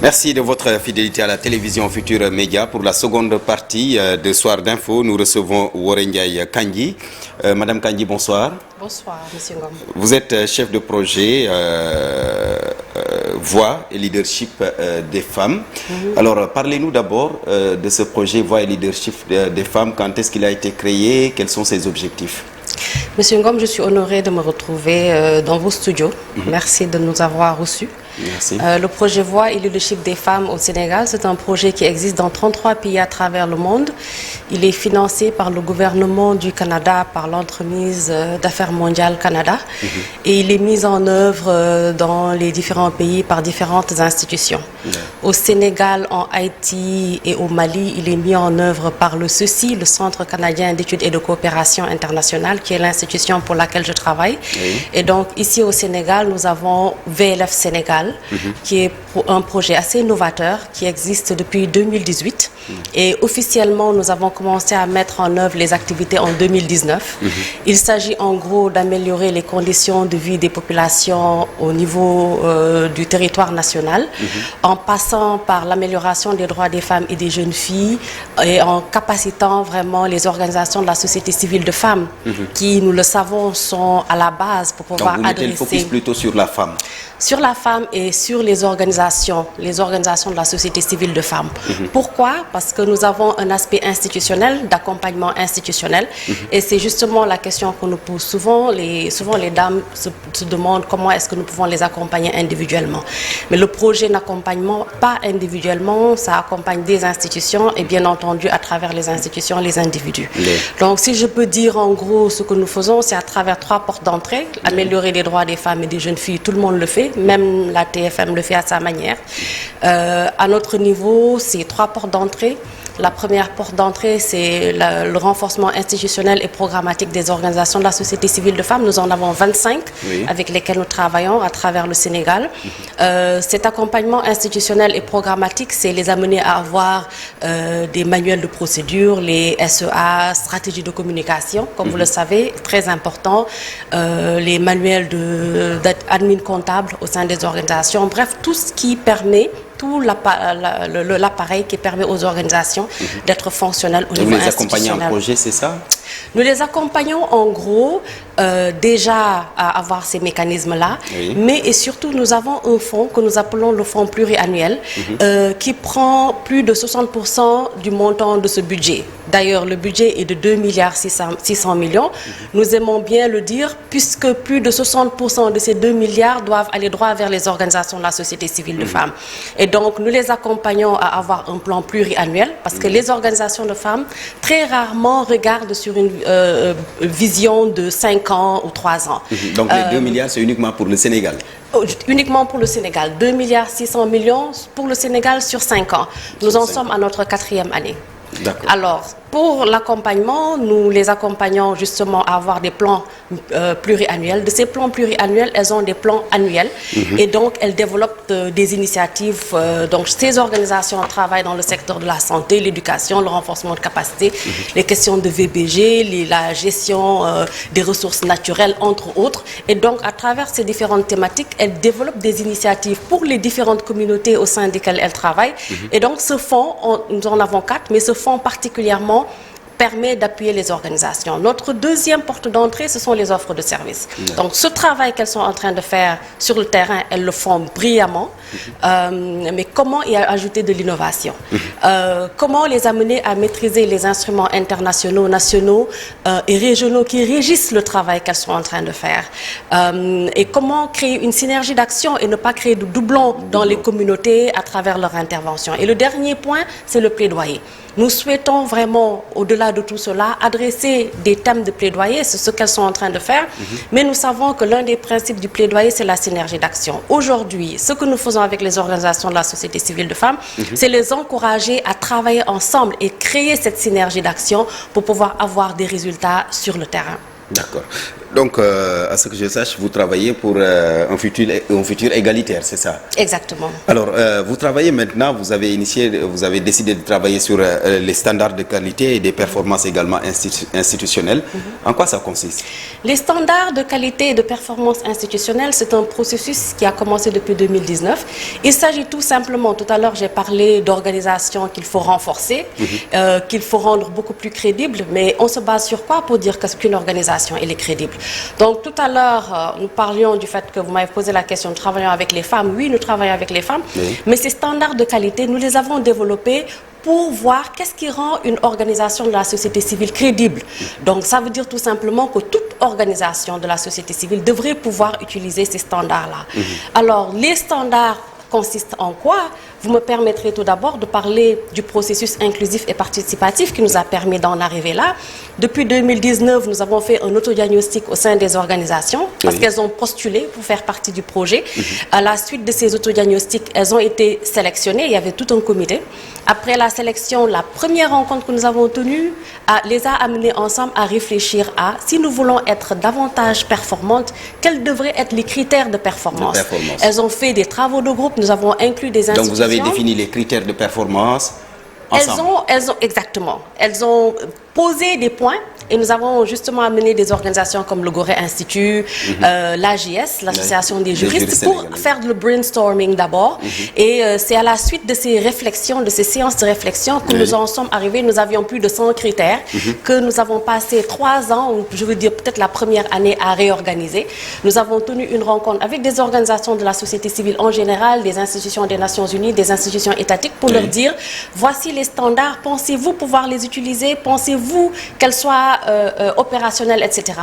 Merci de votre fidélité à la télévision Futur Média. Pour la seconde partie de Soir d'Info, nous recevons Woré Kandji. Madame Kandji, bonsoir. Bonsoir, Monsieur Ngom. Vous êtes chef de projet Voix et Leadership des femmes. Alors, parlez-nous d'abord de ce projet Voix et Leadership des femmes. Quand est-ce qu'il a été créé? Quels sont ses objectifs? Monsieur Ngom, je suis honorée de me retrouver dans vos studios. Merci de nous avoir reçus. Merci. Le projet Voix et Leadership des femmes au Sénégal, c'est un projet qui existe dans 33 pays à travers le monde. Il est financé par le gouvernement du Canada, par l'entremise d'affaires mondiales Canada. Et il est mis en œuvre dans les différents pays par différentes institutions. Au Sénégal, en Haïti et au Mali, il est mis en œuvre par le CECI, le Centre canadien d'études et de coopération internationale, qui est l'institution pour laquelle je travaille. Et donc, ici au Sénégal, nous avons VLF Sénégal, qui est un projet assez novateur, qui existe depuis 2018. Et officiellement, nous avons commencé à mettre en œuvre les activités en 2019. Il s'agit en gros d'améliorer les conditions de vie des populations au niveau du territoire national, en passant par l'amélioration des droits des femmes et des jeunes filles, et en capacitant vraiment les organisations de la société civile de femmes, qui, nous le savons, sont à la base pour pouvoir Donc, vous mettez le focus plutôt sur la femme. Sur la femme et sur les organisations de la société civile de femmes. Pourquoi? Parce que nous avons un aspect institutionnel, d'accompagnement institutionnel, et c'est justement la question qu'on nous pose souvent. Souvent les dames se demandent comment est-ce que nous pouvons les accompagner individuellement. Mais le projet n'accompagne pas individuellement, ça accompagne des institutions et bien entendu à travers les institutions, les individus. Donc si je peux dire en gros ce que nous faisons, c'est à travers 3 portes d'entrée, améliorer les droits des femmes et des jeunes filles, tout le monde le fait. Même la TFM le fait à sa manière. À notre niveau, c'est 3 portes d'entrée. La première porte d'entrée, c'est le renforcement institutionnel et programmatique des organisations de la société civile de femmes. Nous en avons 25 avec lesquelles nous travaillons à travers le Sénégal. Cet accompagnement institutionnel et programmatique, c'est les amener à avoir des manuels de procédure, les SEA, stratégies de communication, comme vous le savez, très important, les manuels d'admin comptable au sein des organisations, bref, tout ce qui permet, tout l'appareil qui permet aux organisations d'être fonctionnelles au niveau institutionnel. Vous les accompagnez en projet, c'est ça? Nous les accompagnons en gros déjà à avoir ces mécanismes-là, mais et surtout nous avons un fonds que nous appelons le fonds pluriannuel qui prend plus de 60% du montant de ce budget. D'ailleurs, le budget est de 2,6 milliards. Nous aimons bien le dire puisque plus de 60% de ces 2 milliards doivent aller droit vers les organisations de la société civile de femmes. Et donc, nous les accompagnons à avoir un plan pluriannuel parce que les organisations de femmes, très rarement, regardent sur une vision de 5 ans ou 3 ans. Donc, les 2 milliards, c'est uniquement pour le Sénégal? Uniquement pour le Sénégal. 2,6 milliards pour le Sénégal sur 5 ans. Nous en sommes à notre 4e année. Alors, pour l'accompagnement, nous les accompagnons justement à avoir des plans pluriannuels. De ces plans pluriannuels, elles ont des plans annuels et donc elles développent des initiatives. Donc ces organisations travaillent dans le secteur de la santé, l'éducation, le renforcement de capacité, les questions de VBG, la gestion des ressources naturelles, entre autres. Et donc à travers ces différentes thématiques, elles développent des initiatives pour les différentes communautés au sein desquelles elles travaillent. Et donc ce fonds, nous en avons 4, mais ce fonds particulièrement permet d'appuyer les organisations. Notre deuxième porte d'entrée, ce sont les offres de services. Donc ce travail qu'elles sont en train de faire sur le terrain, elles le font brillamment. Mais comment y ajouter de l'innovation? Comment les amener à maîtriser les instruments internationaux, nationaux et régionaux qui régissent le travail qu'elles sont en train de faire? Et comment créer une synergie d'action et ne pas créer de doublons dans les communautés à travers leur intervention? Et le dernier point, c'est le plaidoyer. Nous souhaitons vraiment, au-delà de tout cela, adresser des thèmes de plaidoyer, c'est ce qu'elles sont en train de faire, mais nous savons que l'un des principes du plaidoyer, c'est la synergie d'action. Aujourd'hui, ce que nous faisons avec les organisations de la société civile de femmes, c'est les encourager à travailler ensemble et créer cette synergie d'action pour pouvoir avoir des résultats sur le terrain. D'accord. Donc, à ce que je sache, vous travaillez pour un futur égalitaire, c'est ça? Exactement. Alors, vous travaillez maintenant, vous avez décidé de travailler sur les standards de qualité et des performances également institutionnelles. En quoi ça consiste? Les standards de qualité et de performance institutionnelle, c'est un processus qui a commencé depuis 2019. Il s'agit tout simplement, tout à l'heure j'ai parlé d'organisation qu'il faut renforcer, qu'il faut rendre beaucoup plus crédible, mais on se base sur quoi pour dire qu'une organisation elle est crédible? Donc tout à l'heure, nous parlions du fait que vous m'avez posé la question, nous travaillons avec les femmes. Oui, nous travaillons avec les femmes, mais ces standards de qualité, nous les avons développés pour voir qu'est-ce qui rend une organisation de la société civile crédible. Donc ça veut dire tout simplement que toute organisation de la société civile devrait pouvoir utiliser ces standards-là. Alors les standards consistent en quoi? Vous me permettrez tout d'abord de parler du processus inclusif et participatif qui nous a permis d'en arriver là. Depuis 2019, nous avons fait un autodiagnostic au sein des organisations parce qu'elles ont postulé pour faire partie du projet. À la suite de ces autodiagnostics, elles ont été sélectionnées. Il y avait tout un comité. Après la sélection, la première rencontre que nous avons tenue les a amenées ensemble à réfléchir à si nous voulons être davantage performantes, quels devraient être les critères de performance. Elles ont fait des travaux de groupe. Nous avons inclus des institutions. Donc vous avez défini les critères de performance ensemble. Exactement. Elles ont posé des points et nous avons justement amené des organisations comme le Gorée Institut, l'AGS, l'Association des juristes, pour faire le brainstorming d'abord. Et c'est à la suite de ces réflexions, de ces séances de réflexion que nous en sommes arrivés. Nous avions plus de 100 critères que nous avons passé 3 ans, ou je veux dire peut-être la première année, à réorganiser. Nous avons tenu une rencontre avec des organisations de la société civile en général, des institutions des Nations Unies, des institutions étatiques, pour leur dire, voici les standards, pensez-vous pouvoir les utiliser, pensez-vous qu'elles soient opérationnelles, etc.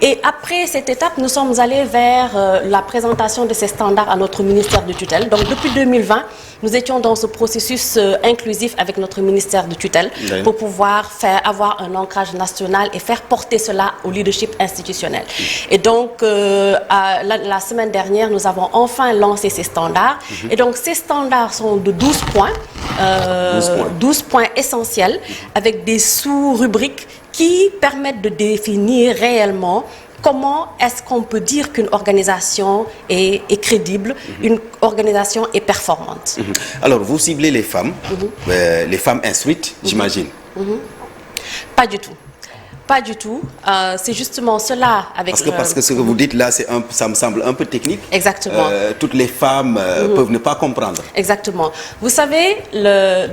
Et après cette étape, nous sommes allés vers la présentation de ces standards à notre ministère de tutelle. Donc depuis 2020, nous étions dans ce processus inclusif avec notre ministère de tutelle pour pouvoir avoir un ancrage national et faire porter cela au leadership institutionnel. Et donc, la semaine dernière, nous avons enfin lancé ces standards. Et donc, ces standards sont de 12 points, 12 points essentiels avec des sous-rubriques qui permettent de définir réellement comment est-ce qu'on peut dire qu'une organisation est crédible, une organisation est performante. Alors, vous ciblez les femmes instruites, j'imagine. Pas du tout. Pas du tout. C'est justement cela avec... Parce que ce que vous dites là, ça me semble un peu technique. Exactement. Toutes les femmes peuvent ne pas comprendre. Exactement. Vous savez,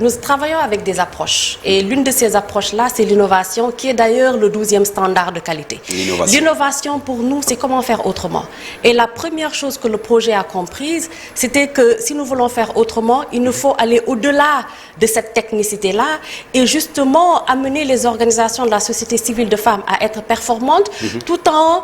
nous travaillons avec des approches. Et l'une de ces approches-là, c'est l'innovation, qui est d'ailleurs le 12e standard de qualité. L'innovation, pour nous, c'est comment faire autrement. Et la première chose que le projet a comprise, c'était que si nous voulons faire autrement, il nous faut aller au-delà de cette technicité-là et justement amener les organisations de la société civile de femmes à être performantes tout en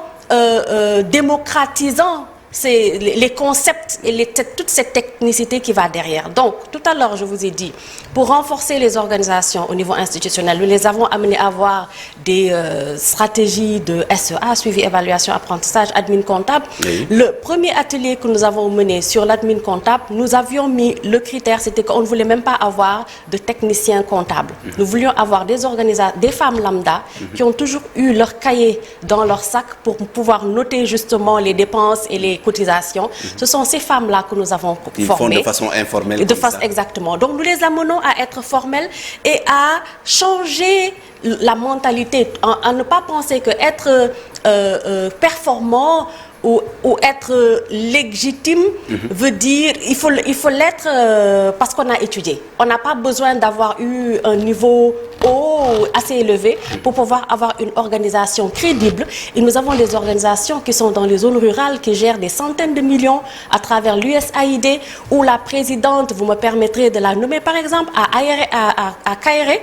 démocratisant les concepts et toute cette technicité qui va derrière. Donc, tout à l'heure, je vous ai dit, pour renforcer les organisations au niveau institutionnel, nous les avons amenés à avoir des stratégies de SEA, suivi, évaluation, apprentissage, admin comptable. Le premier atelier que nous avons mené sur l'admin comptable, nous avions mis le critère, c'était qu'on ne voulait même pas avoir de techniciens comptables. Nous voulions avoir des femmes lambda qui ont toujours eu leur cahier dans leur sac pour pouvoir noter justement les dépenses et les cotisations. Ce sont ces femmes-là que nous avons formées. Ils font de façon informelle. Exactement. Donc nous les amenons à être formelles et à changer la mentalité, à ne pas penser que être performant ou être légitime veut dire il faut l'être parce qu'on a étudié. On n'a pas besoin d'avoir eu un niveau haut, assez élevé pour pouvoir avoir une organisation crédible. Et nous avons des organisations qui sont dans les zones rurales qui gèrent des centaines de millions à travers l'USAID, où la présidente, vous me permettrez de la nommer par exemple, à Kairé,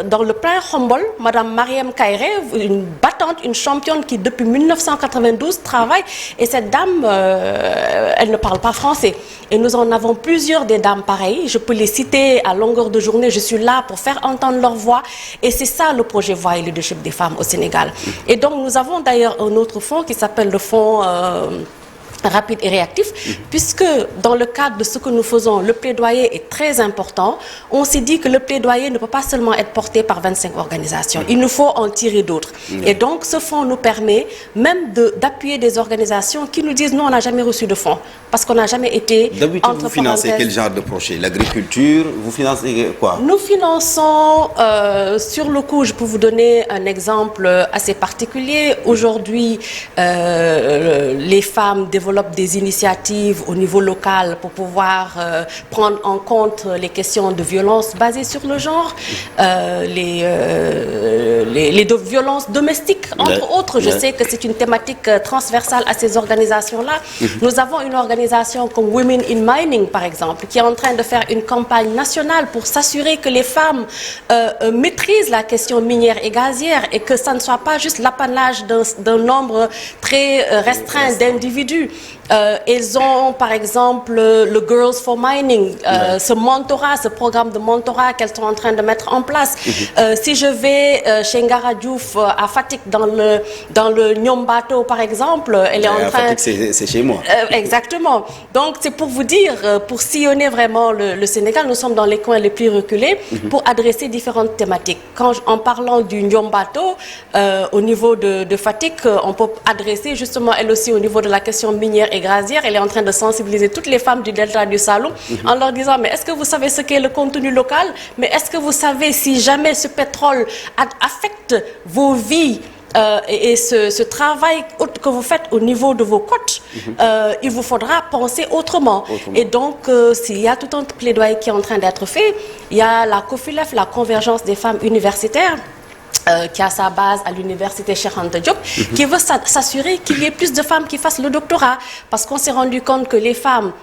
dans le plein Khombol, Madame Mariam Kairé, une battante, une championne qui depuis 1992 travaille, et cette dame, elle ne parle pas français. Et nous en avons plusieurs des dames pareilles, je peux les citer à longueur de journée, je suis là pour faire entendre leur voix, et c'est ça le projet Voix et Leadership des femmes au Sénégal. Et donc nous avons d'ailleurs un autre fonds qui s'appelle le fonds rapide et réactif, puisque dans le cadre de ce que nous faisons, le plaidoyer est très important. On s'est dit que le plaidoyer ne peut pas seulement être porté par 25 organisations. Il nous faut en tirer d'autres. Et donc, ce fonds nous permet même d'appuyer des organisations qui nous disent, nous, on n'a jamais reçu de fonds, parce qu'on n'a jamais été... D'habitude, vous financez quel genre de projet? L'agriculture, vous financez quoi? Nous finançons, sur le coup, je peux vous donner un exemple assez particulier. Aujourd'hui, les femmes développent des initiatives au niveau local pour pouvoir prendre en compte les questions de violence basées sur le genre, les violences domestiques, entre autres. Je sais que c'est une thématique transversale à ces organisations-là. Nous avons une organisation comme Women in Mining, par exemple, qui est en train de faire une campagne nationale pour s'assurer que les femmes maîtrisent la question minière et gazière et que ça ne soit pas juste l'apanage d'un nombre très restreint d'individus. Ils ont par exemple le Girls for Mining, ce mentorat, ce programme de mentorat qu'elles sont en train de mettre en place. Si je vais chez Ngara Diouf à Fatick dans le Nyombato par exemple, elle est en train... c'est chez moi. Exactement. Donc c'est pour vous dire, pour sillonner vraiment le Sénégal, nous sommes dans les coins les plus reculés pour adresser différentes thématiques. En parlant du Nyombato, au niveau de Fatick, on peut adresser justement elle aussi au niveau de la question minière et gazière. Elle est en train de sensibiliser toutes les femmes du delta du Saloum en leur disant, mais est-ce que vous savez ce qu'est le contenu local? Mais est-ce que vous savez si jamais ce pétrole affecte vos vies et ce travail que vous faites au niveau de vos côtes, il vous faudra penser autrement. Et donc, s'il y a tout un plaidoyer qui est en train d'être fait, il y a la COFULEF, la Convergence des femmes universitaires, qui a sa base à l'université Cheikh Anta Diop, qui veut s'assurer qu'il y ait plus de femmes qui fassent le doctorat, parce qu'on s'est rendu compte que les femmes,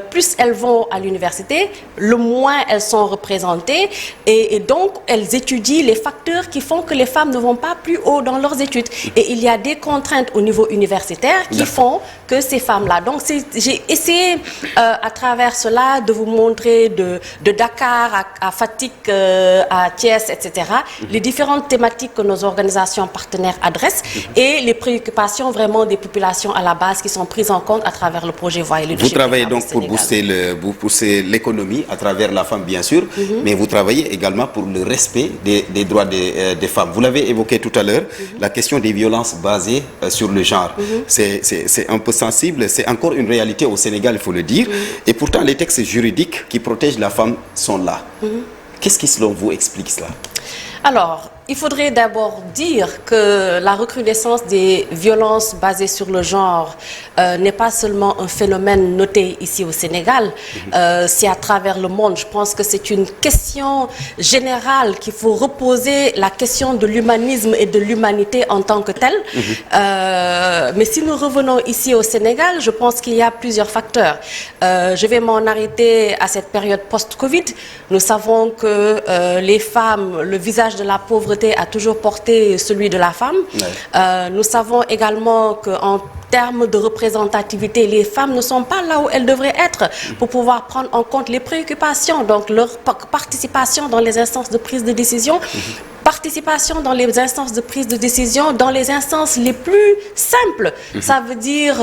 plus elles vont à l'université, le moins elles sont représentées, et donc elles étudient les facteurs qui font que les femmes ne vont pas plus haut dans leurs études. Et il y a des contraintes au niveau universitaire qui font que ces femmes-là. Donc j'ai essayé à travers cela de vous montrer de Dakar à Fatick, à Thiès, etc., les différentes thématiques que nos organisations partenaires adressent et les préoccupations vraiment des populations à la base qui sont prises en compte à travers le projet Voix et Leadership. Vous travaillez donc pour booster l'économie à travers la femme, bien sûr, mais vous travaillez également pour le respect des droits des femmes. Vous l'avez évoqué tout à l'heure, la question des violences basées sur le genre. C'est un peu sensible, c'est encore une réalité au Sénégal, il faut le dire, et pourtant les textes juridiques qui protègent la femme sont là. Qu'est-ce qui, selon vous, explique cela? Alors, il faudrait d'abord dire que la recrudescence des violences basées sur le genre n'est pas seulement un phénomène noté ici au Sénégal, c'est à travers le monde. Je pense que c'est une question générale qu'il faut reposer la question de l'humanisme et de l'humanité en tant que telle. Mais si nous revenons ici au Sénégal, je pense qu'il y a plusieurs facteurs. Je vais m'en arrêter à cette période post-Covid. Nous savons que les femmes, le visage de la pauvreté a toujours porté celui de la femme. Nous savons également qu'en termes de représentativité, les femmes ne sont pas là où elles devraient être pour pouvoir prendre en compte les préoccupations, donc leur participation dans les instances de prise de décision. Participation dans les instances de prise de décision, dans les instances les plus simples. Ça veut dire,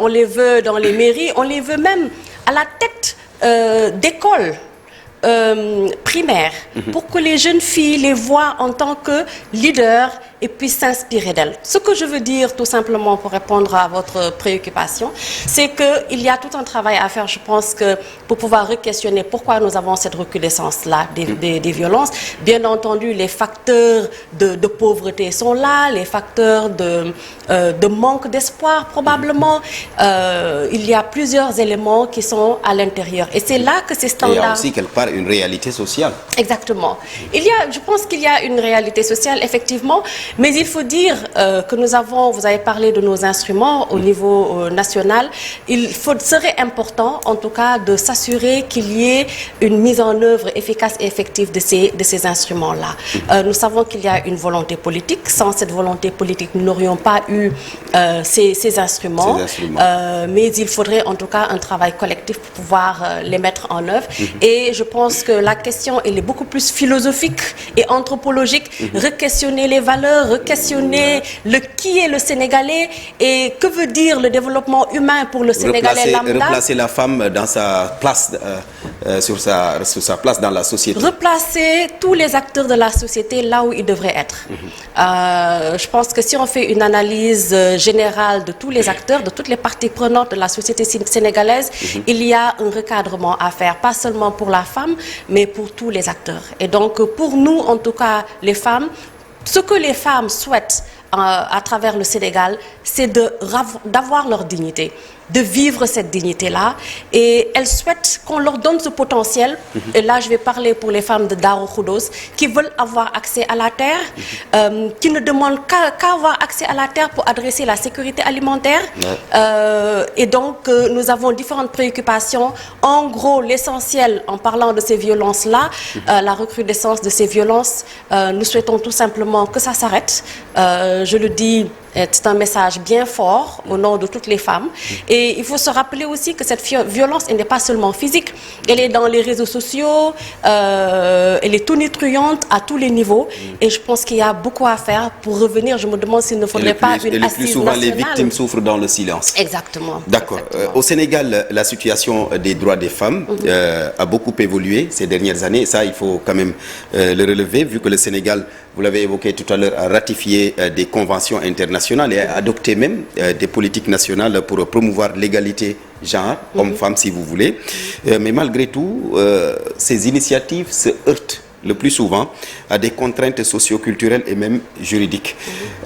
on les veut dans les mairies, on les veut même à la tête d'écoles primaires, pour que les jeunes filles les voient en tant que leaders et puissent s'inspirer d'elles. Ce que je veux dire, tout simplement, pour répondre à votre préoccupation, c'est qu'il y a tout un travail à faire, je pense, que pour pouvoir re-questionner pourquoi nous avons cette recrudescence-là des violences. Bien entendu, les facteurs de pauvreté sont là, les facteurs de manque d'espoir, probablement. Il y a plusieurs éléments qui sont à l'intérieur. Et c'est là que ces standards... Et il y a aussi quelque part une réalité sociale. Exactement. Je pense qu'il y a une réalité sociale, effectivement, mais il faut dire que vous avez parlé de nos instruments au niveau national, serait important, en tout cas, de s'assurer qu'il y ait une mise en œuvre efficace et effective de ces instruments-là. Nous savons qu'il y a une volonté politique. Sans cette volonté politique, nous n'aurions pas eu ces instruments. Mais il faudrait, en tout cas, un travail collectif pour pouvoir les mettre en œuvre. Et je pense que la question, elle est beaucoup plus philosophique et anthropologique. Re-questionner les valeurs, acteurs, questionner le qui est le Sénégalais et que veut dire le développement humain pour le Sénégalais lambda. Replacer la femme dans sa place, sur sa place dans la société. Replacer tous les acteurs de la société là où ils devraient être. Je pense que si on fait une analyse générale de tous les acteurs, de toutes les parties prenantes de la société sénégalaise, il y a un recadrement à faire, pas seulement pour la femme, mais pour tous les acteurs. Et donc, pour nous, en tout cas, les femmes, ce que les femmes souhaitent à travers le Sénégal, c'est d'avoir leur dignité, de vivre cette dignité-là. Et elles souhaitent qu'on leur donne ce potentiel. Et là, je vais parler pour les femmes de Darou Khoudoss, qui veulent avoir accès à la terre, qui ne demandent qu'à avoir accès à la terre pour adresser la sécurité alimentaire. Et donc, nous avons différentes préoccupations. En gros, l'essentiel, en parlant de ces violences-là, la recrudescence de ces violences, nous souhaitons tout simplement que ça s'arrête. Je le dis, c'est un message bien fort au nom de toutes les femmes. Et il faut se rappeler aussi que cette violence, elle n'est pas seulement physique. Elle est dans les réseaux sociaux, elle est tonitruante à tous les niveaux. Et je pense qu'il y a beaucoup à faire pour revenir. Je me demande s'il ne faudrait pas une assise nationale. Et le plus souvent, les victimes souffrent dans le silence. Exactement. D'accord. Au Sénégal, la situation des droits des femmes a beaucoup évolué ces dernières années. Et ça, il faut quand même le relever, vu que le Sénégal, vous l'avez évoqué tout à l'heure, a ratifié des conventions internationales et a adopté même des politiques nationales pour promouvoir l'égalité genre, homme-femme si vous voulez. Mais malgré tout, ces initiatives se heurtent le plus souvent à des contraintes socio-culturelles et même juridiques.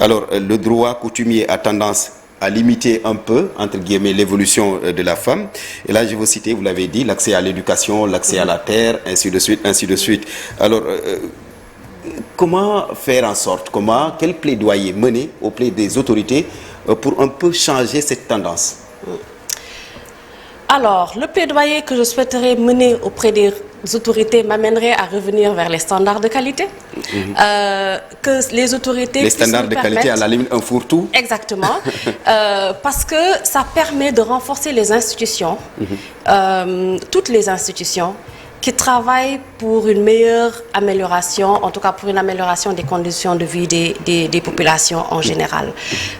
Alors, le droit coutumier a tendance à limiter un peu, entre guillemets, l'évolution de la femme. Et là, je vais vous citer, vous l'avez dit, l'accès à l'éducation, l'accès à la terre, ainsi de suite, ainsi de suite. Alors, comment faire en sorte, quel plaidoyer mener auprès des autorités pour un peu changer cette tendance? Alors, le plaidoyer que je souhaiterais mener auprès des autorités m'amènerait à revenir vers les standards de qualité. Que les autorités... Les standards de qualité, à la limite, un fourre-tout. Exactement. Parce que ça permet de renforcer les institutions, toutes les institutions, qui travaillent pour une meilleure amélioration, en tout cas pour une amélioration des conditions de vie des populations en général.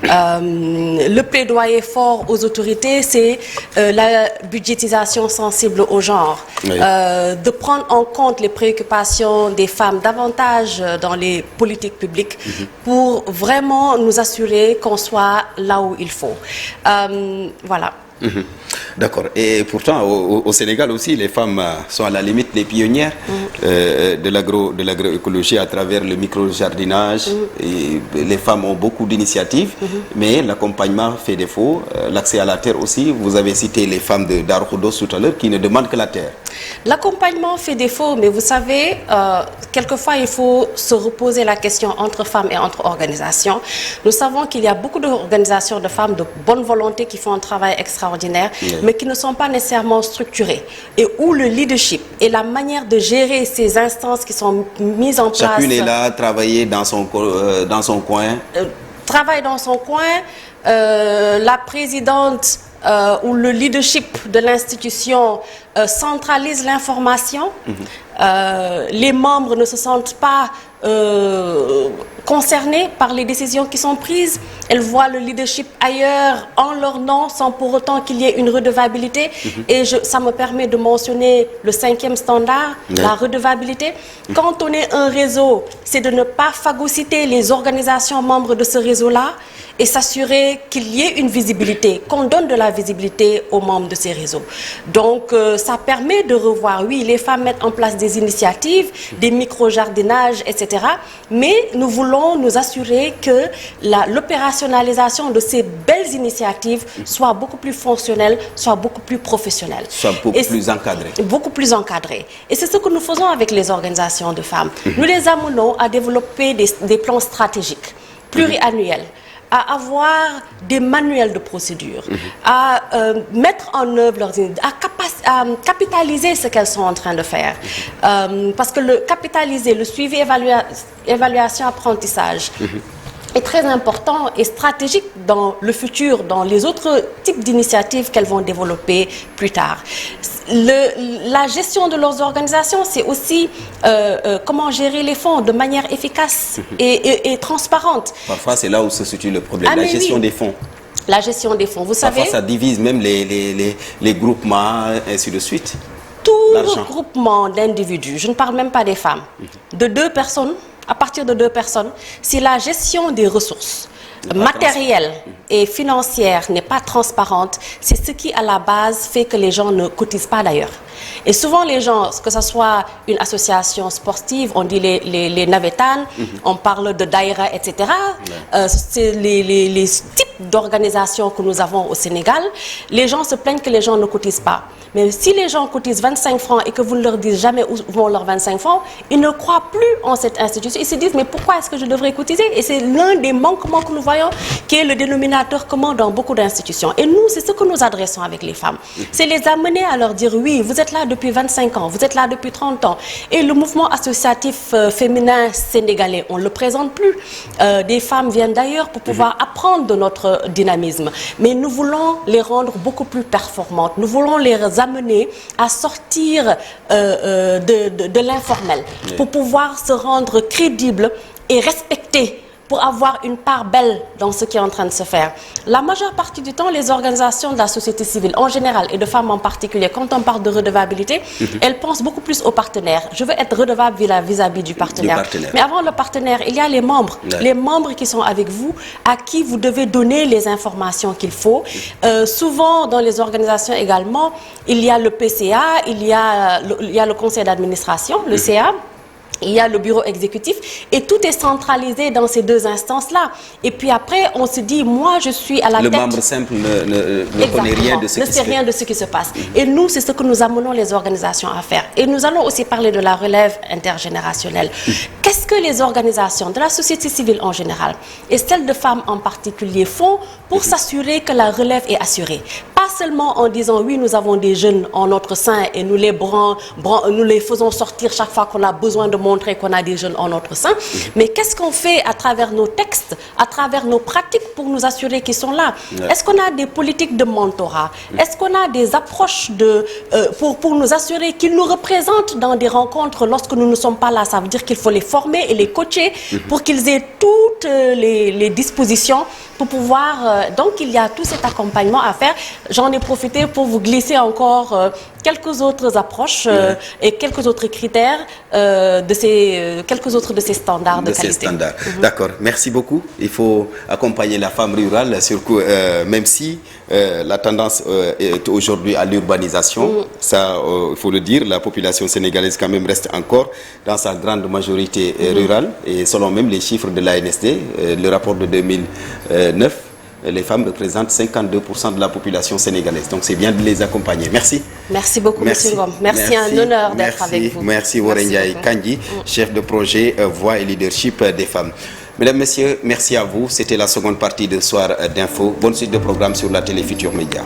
Le plaidoyer fort aux autorités, c'est la budgétisation sensible au genre, de prendre en compte les préoccupations des femmes davantage dans les politiques publiques pour vraiment nous assurer qu'on soit là où il faut. Voilà. D'accord. Et pourtant, au Sénégal aussi, les femmes sont à la limite les pionnières de l'agroécologie à travers le micro-jardinage. Et les femmes ont beaucoup d'initiatives, mais l'accompagnement fait défaut. L'accès à la terre aussi, vous avez cité les femmes de Darou Khoudoss tout à l'heure qui ne demandent que la terre. L'accompagnement fait défaut, mais vous savez, quelquefois il faut se reposer la question entre femmes et entre organisations. Nous savons qu'il y a beaucoup d'organisations de femmes de bonne volonté qui font un travail extraordinaire, mais qui ne sont pas nécessairement structurées. Et où le leadership et la manière de gérer ces instances qui sont mises en place... Chacune est là, travailler dans son coin. Travaille dans son coin. La présidente... où le leadership de l'institution centralise l'information. Les membres ne se sentent pas concernés par les décisions qui sont prises. Elles voient le leadership ailleurs en leur nom sans pour autant qu'il y ait une redevabilité. Et ça me permet de mentionner le 5e standard, la redevabilité. Quand on est un réseau, c'est de ne pas phagocyter les organisations membres de ce réseau-là et s'assurer qu'il y ait une visibilité, qu'on donne de la visibilité aux membres de ces réseaux. Donc, ça permet de revoir, oui, les femmes mettent en place des initiatives, des micro-jardinages, etc. Mais nous voulons nous assurer que l'opérationnalisation de ces belles initiatives soit beaucoup plus fonctionnelle, soit beaucoup plus professionnelle. Soit beaucoup plus encadrée. Beaucoup plus encadrée. Et c'est ce que nous faisons avec les organisations de femmes. Nous les amenons à développer des plans stratégiques, pluriannuels, à avoir des manuels de procédure, à mettre en œuvre leurs idées, à capitaliser ce qu'elles sont en train de faire. Parce que le capitaliser, le suivi, évaluation, apprentissage, est très important et stratégique dans le futur, dans les autres types d'initiatives qu'elles vont développer plus tard. La gestion de leurs organisations, c'est aussi comment gérer les fonds de manière efficace et transparente. Parfois, c'est là où se situe le problème, la gestion des fonds. La gestion des fonds, vous savez. Parfois, ça divise même les groupements, ainsi de suite. Tout regroupement d'individus, je ne parle même pas des femmes, de 2 personnes, à partir de 2 personnes, si la gestion des ressources matérielles et financières n'est pas transparente, c'est ce qui à la base fait que les gens ne cotisent pas d'ailleurs. Et souvent les gens, que ce soit une association sportive, on dit les navetanes, on parle de daïra, etc. C'est les types d'organisations que nous avons au Sénégal. Les gens se plaignent que les gens ne cotisent pas. Mais si les gens cotisent 25 francs et que vous ne leur dites jamais où vont leurs 25 francs, ils ne croient plus en cette institution. Ils se disent, mais pourquoi est-ce que je devrais cotiser? Et c'est l'un des manquements que nous voyons, qui est le dénominateur commun dans beaucoup d'institutions. Et nous, c'est ce que nous adressons avec les femmes. C'est les amener à leur dire, oui, vous êtes là depuis 25 ans, vous êtes là depuis 30 ans. Et le mouvement associatif féminin sénégalais, on ne le présente plus. Des femmes viennent d'ailleurs pour pouvoir apprendre de notre dynamisme. Mais nous voulons les rendre beaucoup plus performantes. Nous voulons les amener à sortir de l'informel pour pouvoir se rendre crédibles et respectés, pour avoir une part belle dans ce qui est en train de se faire. La majeure partie du temps, les organisations de la société civile en général et de femmes en particulier, quand on parle de redevabilité, elles pensent beaucoup plus aux partenaires. Je veux être redevable vis-à-vis du partenaire. Mais avant le partenaire, il y a les membres. Les membres qui sont avec vous, à qui vous devez donner les informations qu'il faut. Souvent, dans les organisations également, il y a le PCA, il y a le conseil d'administration, le CA. Il y a le bureau exécutif et tout est centralisé dans ces 2 instances-là. Et puis après, on se dit, moi, je suis à la tête... Le membre simple ne connaît rien de ce qui se passe. Ne sait rien de ce qui se passe. Et nous, c'est ce que nous amenons les organisations à faire. Et nous allons aussi parler de la relève intergénérationnelle. Qu'est-ce que les organisations de la société civile en général et celles de femmes en particulier font pour s'assurer que la relève est assurée? Pas seulement en disant, oui, nous avons des jeunes en notre sein et nous les faisons sortir chaque fois qu'on a besoin de montrer qu'on a des jeunes en notre sein, mais qu'est-ce qu'on fait à travers nos textes, à travers nos pratiques pour nous assurer qu'ils sont là? Est-ce qu'on a des politiques de mentorat? Est-ce qu'on a des approches pour nous assurer qu'ils nous représentent dans des rencontres lorsque nous ne sommes pas là? Ça veut dire qu'il faut les former et les coacher pour qu'ils aient toutes les dispositions pour pouvoir... donc, il y a tout cet accompagnement à faire. J'en ai profité pour vous glisser encore quelques autres approches et quelques autres critères quelques autres de ces standards de qualité. D'accord, merci beaucoup. Il faut accompagner la femme rurale, surtout, même si la tendance est aujourd'hui à l'urbanisation. Ça, il faut le dire, la population sénégalaise quand même reste encore dans sa grande majorité rurale. Et selon même les chiffres de l'ANSD, le rapport de 2009, les femmes représentent 52% de la population sénégalaise. Donc c'est bien de les accompagner. Merci. Merci beaucoup, M. Ngom. Merci, un honneur d'être avec vous. Merci, Worendiaï Kandji, chef de projet Voix et Leadership des femmes. Mesdames, Messieurs, merci à vous. C'était la seconde partie de Soir d'Info. Bonne suite de programme sur la télé Futurs Médias.